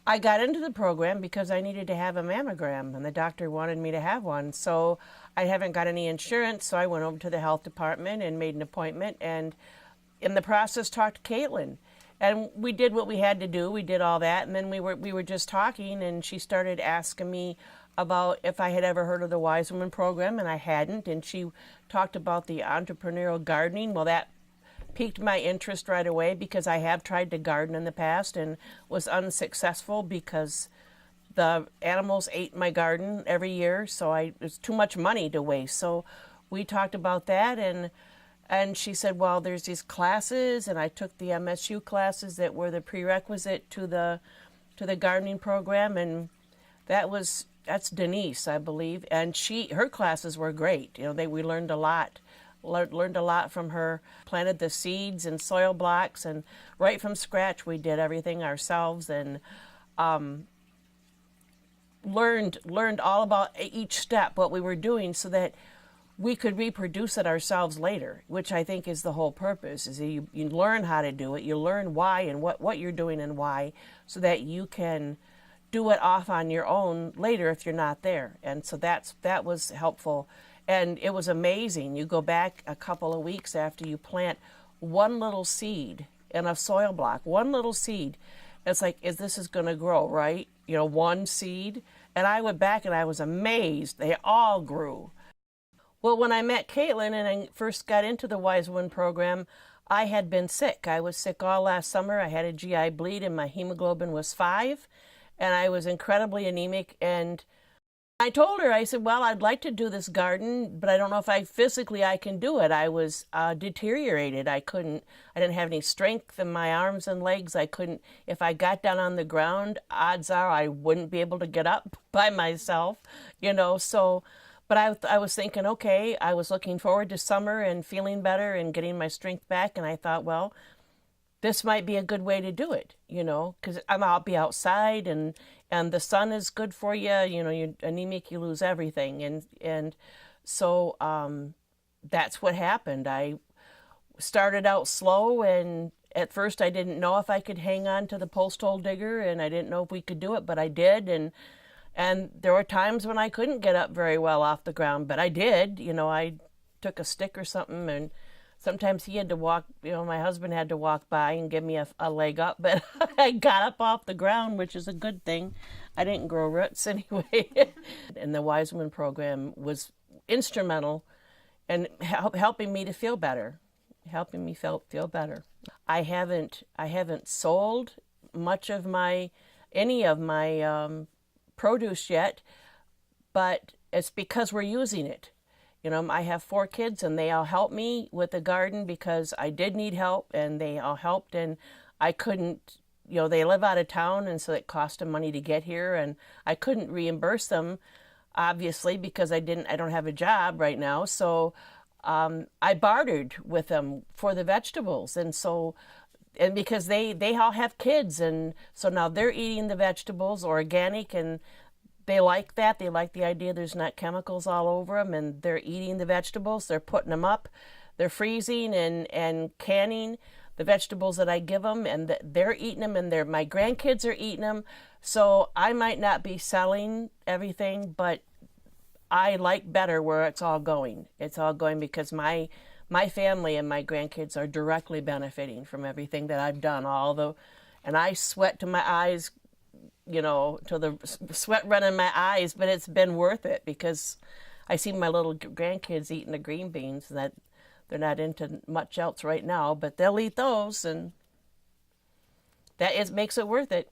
I got into the program because I needed to have a mammogram, and the doctor wanted me to have one. So I haven't got any insurance, so I went over to the health department and made an appointment, and in the process talked to Caitlin. And we did what we had to do. We did all that, and then we were just talking, and she started asking me about if I had ever heard of the Wise Woman program, and I hadn't. And she talked about the entrepreneurial gardening. Well, that piqued my interest right away because I have tried to garden in the past and was unsuccessful because the animals ate my garden every year, so it was too much money to waste. So we talked about that, and she said, well, there's these classes, and I took the MSU classes that were the prerequisite to the gardening program, and that's Denise, I believe, and her classes were great. We learned a lot. Learned a lot from her. Planted the seeds and soil blocks, and right from scratch we did everything ourselves, and learned all about each step, what we were doing, so that we could reproduce it ourselves later, which I think is the whole purpose, is that you learn how to do it, you learn why and what you're doing and why, so that you can do it off on your own later if you're not there. And so that was helpful. And it was amazing. You go back a couple of weeks after you plant one little seed in a soil block, one little seed. It's like, this is going to grow, right? One seed. And I went back and I was amazed. They all grew. Well, when I met Caitlin and I first got into the Wise Woman program, I had been sick. I was sick all last summer. I had a GI bleed and my hemoglobin was 5. And I was incredibly anemic, and I told her, I said, well, I'd like to do this garden, but I don't know if I can do it. I was deteriorated. I didn't have any strength in my arms and legs. I couldn't, if I got down on the ground, odds are I wouldn't be able to get up by myself, so, but I was thinking, okay, I was looking forward to summer and feeling better and getting my strength back. And I thought, well, this might be a good way to do it, because I'll be outside, and the sun is good for you. You're anemic, you lose everything. And so that's what happened. I started out slow, and at first I didn't know if I could hang on to the post hole digger, and I didn't know if we could do it, but I did. And there were times when I couldn't get up very well off the ground, but I did. I took a stick or something, and sometimes he had to walk, my husband had to walk by and give me a leg up, but I got up off the ground, which is a good thing. I didn't grow roots anyway. And the Wise Woman program was instrumental in helping me to feel better, helping me feel better. I haven't sold much of any of my produce yet, but it's because we're using it. I have 4 kids, and they all helped me with the garden because I did need help, and they all helped, and I couldn't, they live out of town, and so it cost them money to get here, and I couldn't reimburse them, obviously, because I don't have a job right now. So I bartered with them for the vegetables, and because they all have kids, and so now they're eating the vegetables, organic, and they like that. They like the idea there's not chemicals all over them, and they're eating the vegetables. They're putting them up. They're freezing and canning the vegetables that I give them, and they're eating them, and my grandkids are eating them. So I might not be selling everything, but I like better where it's all going. It's all going because my family and my grandkids are directly benefiting from everything that I've done. And I sweat to my eyes, till the sweat run in my eyes, but it's been worth it because I see my little grandkids eating the green beans, and that they're not into much else right now, but they'll eat those, and makes it worth it.